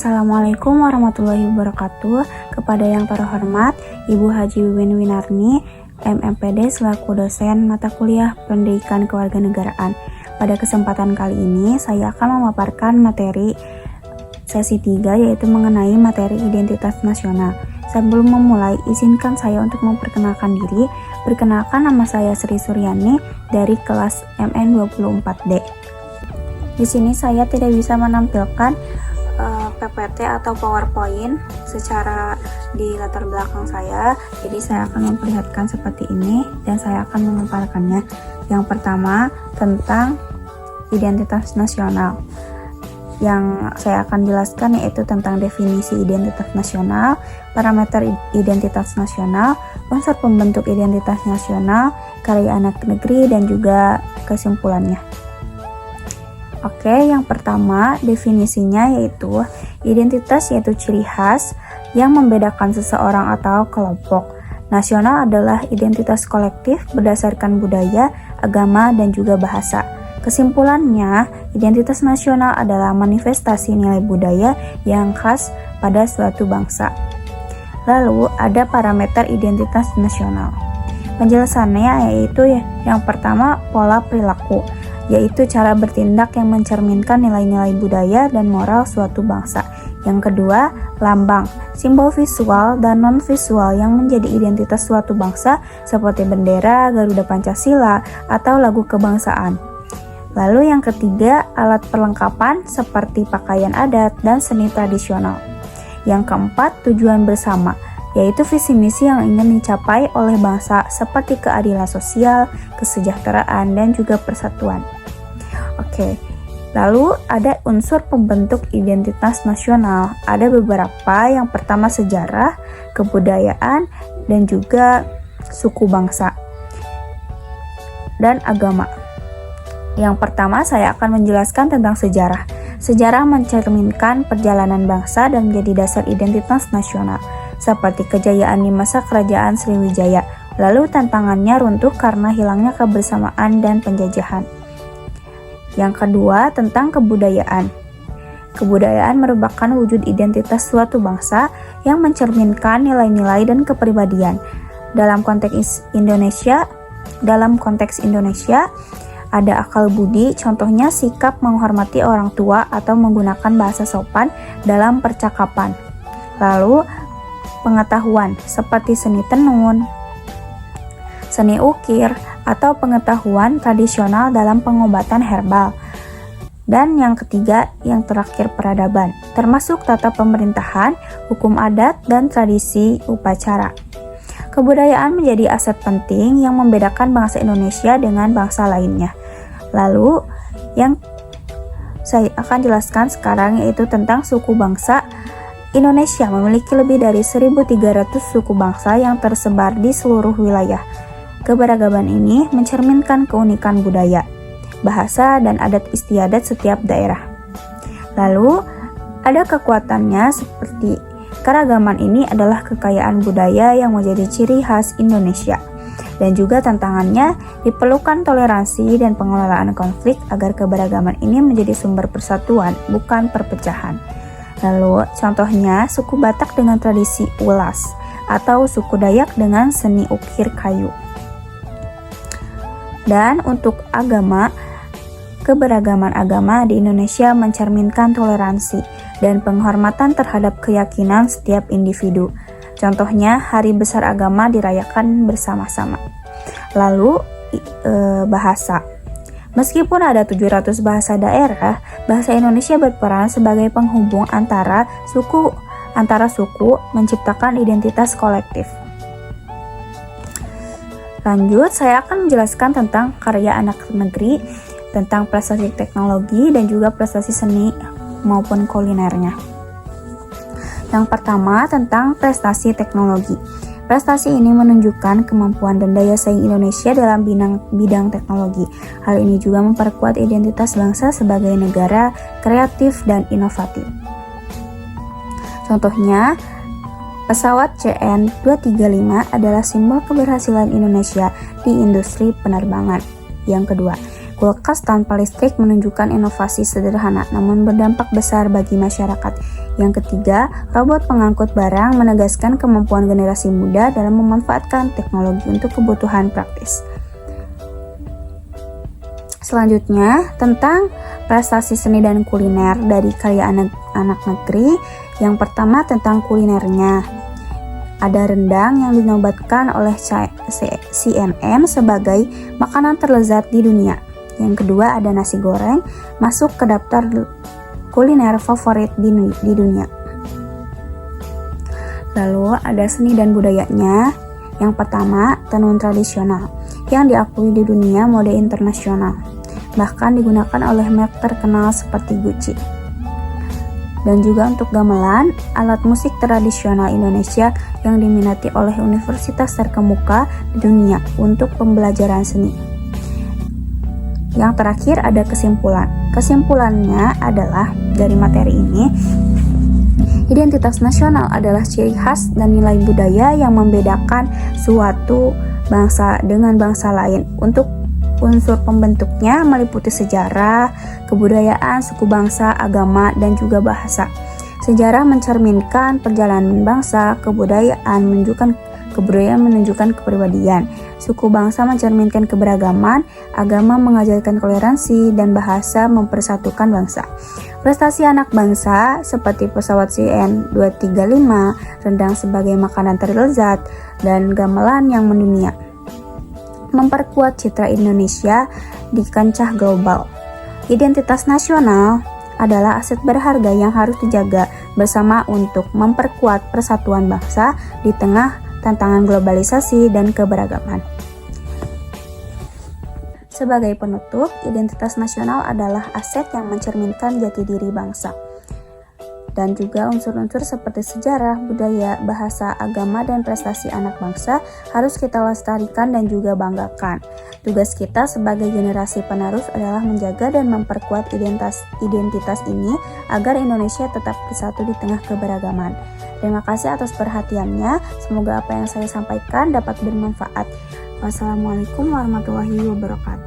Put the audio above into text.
Assalamualaikum warahmatullahi wabarakatuh. Kepada yang terhormat Ibu Haji Wiwin Winarni, MMPD selaku dosen mata kuliah Pendidikan Kewarganegaraan. Pada kesempatan kali ini saya akan memaparkan materi sesi 3, yaitu mengenai materi identitas nasional. Sebelum memulai, izinkan saya untuk memperkenalkan diri. Perkenalkan, nama saya Sri Suryani dari kelas MN24D. Di sini saya tidak bisa menampilkan PPT atau PowerPoint secara di latar belakang saya, jadi saya akan memperlihatkan seperti ini dan saya akan memaparkannya. Yang pertama, tentang identitas nasional. Yang saya akan jelaskan yaitu tentang definisi identitas nasional, parameter identitas nasional, unsur pembentuk identitas nasional, karya anak negeri, dan juga kesimpulannya. Oke, yang pertama definisinya yaitu identitas yaitu ciri khas yang membedakan seseorang atau kelompok. Nasional adalah identitas kolektif berdasarkan budaya, agama, dan juga bahasa. Kesimpulannya, identitas nasional adalah manifestasi nilai budaya yang khas pada suatu bangsa. Lalu ada parameter identitas nasional. Penjelasannya yaitu yang pertama pola perilaku, yaitu cara bertindak yang mencerminkan nilai-nilai budaya dan moral suatu bangsa. Yang kedua, lambang, simbol visual dan non-visual yang menjadi identitas suatu bangsa seperti bendera, Garuda Pancasila, atau lagu kebangsaan. Lalu yang ketiga, alat perlengkapan seperti pakaian adat dan seni tradisional. Yang keempat, tujuan bersama, yaitu visi misi yang ingin dicapai oleh bangsa seperti keadilan sosial, kesejahteraan, dan juga persatuan. Oke, lalu ada unsur pembentuk identitas nasional. Ada beberapa, yang pertama sejarah, kebudayaan, dan juga suku bangsa dan agama. Yang pertama saya akan menjelaskan tentang sejarah. Sejarah mencerminkan perjalanan bangsa dan menjadi dasar identitas nasional, seperti kejayaan di masa kerajaan Sriwijaya. Lalu tantangannya runtuh karena hilangnya kebersamaan dan penjajahan. Yang kedua, tentang kebudayaan. Kebudayaan merupakan wujud identitas suatu bangsa yang mencerminkan nilai-nilai dan kepribadian. Dalam konteks Indonesia, ada akal budi, contohnya sikap menghormati orang tua atau menggunakan bahasa sopan dalam percakapan. Lalu, pengetahuan seperti seni tenun, seni ukir, atau pengetahuan tradisional dalam pengobatan herbal. Dan yang ketiga, yang terakhir, peradaban, termasuk tata pemerintahan, hukum adat, dan tradisi upacara. Kebudayaan menjadi aset penting yang membedakan bangsa Indonesia dengan bangsa lainnya. Lalu, yang saya akan jelaskan sekarang yaitu tentang suku bangsa. Indonesia memiliki lebih dari 1.300 suku bangsa yang tersebar di seluruh wilayah. Keberagaman ini mencerminkan keunikan budaya, bahasa, dan adat istiadat setiap daerah. Lalu, ada kekuatannya seperti keragaman ini adalah kekayaan budaya yang menjadi ciri khas Indonesia. Dan juga tantangannya diperlukan toleransi dan pengelolaan konflik agar keberagaman ini menjadi sumber persatuan, bukan perpecahan. Lalu, contohnya suku Batak dengan tradisi ulas, atau suku Dayak dengan seni ukir kayu. Dan untuk agama, keberagaman agama di Indonesia mencerminkan toleransi dan penghormatan terhadap keyakinan setiap individu. Contohnya, hari besar agama dirayakan bersama-sama. Lalu, bahasa. Meskipun ada 700 bahasa daerah, bahasa Indonesia berperan sebagai penghubung antara suku menciptakan identitas kolektif. Lanjut, saya akan menjelaskan tentang karya anak negeri, tentang prestasi teknologi, dan juga prestasi seni maupun kulinernya. Yang pertama, tentang prestasi teknologi. Prestasi ini menunjukkan kemampuan dan daya saing Indonesia dalam bidang teknologi. Hal ini juga memperkuat identitas bangsa sebagai negara kreatif dan inovatif. Contohnya, pesawat CN235 adalah simbol keberhasilan Indonesia di industri penerbangan. Yang kedua, kulkas tanpa listrik menunjukkan inovasi sederhana namun berdampak besar bagi masyarakat. Yang ketiga, robot pengangkut barang menegaskan kemampuan generasi muda dalam memanfaatkan teknologi untuk kebutuhan praktis. Selanjutnya, tentang prestasi seni dan kuliner dari karya anak negeri. Yang pertama tentang kulinernya. Ada rendang yang dinobatkan oleh CNN sebagai makanan terlezat di dunia. Yang kedua ada nasi goreng, masuk ke daftar kuliner favorit di dunia. Lalu ada seni dan budayanya. Yang pertama, tenun tradisional yang diakui di dunia mode internasional. Bahkan digunakan oleh merek terkenal seperti Gucci. Dan juga untuk gamelan, alat musik tradisional Indonesia yang diminati oleh universitas terkemuka di dunia untuk pembelajaran seni. Yang terakhir ada kesimpulan. Kesimpulannya adalah dari materi ini, identitas nasional adalah ciri khas dan nilai budaya yang membedakan suatu bangsa dengan bangsa lain. Untuk unsur pembentuknya meliputi sejarah, kebudayaan, suku bangsa, agama, dan juga bahasa. Sejarah mencerminkan perjalanan bangsa, kebudayaan menunjukkan kepribadian. Suku bangsa mencerminkan keberagaman, agama mengajarkan toleransi, dan bahasa mempersatukan bangsa. Prestasi anak bangsa seperti pesawat CN-235, rendang sebagai makanan terlezat, dan gamelan yang mendunia memperkuat citra Indonesia di kancah global. Identitas nasional adalah aset berharga yang harus dijaga bersama untuk memperkuat persatuan bangsa di tengah tantangan globalisasi dan keberagaman. Sebagai penutup, identitas nasional adalah aset yang mencerminkan jati diri bangsa. Dan juga unsur-unsur seperti sejarah, budaya, bahasa, agama, dan prestasi anak bangsa harus kita lestarikan dan juga banggakan. Tugas kita sebagai generasi penerus adalah menjaga dan memperkuat identitas ini agar Indonesia tetap bersatu di tengah keberagaman. Terima kasih atas perhatiannya. Semoga apa yang saya sampaikan dapat bermanfaat. Wassalamualaikum warahmatullahi wabarakatuh.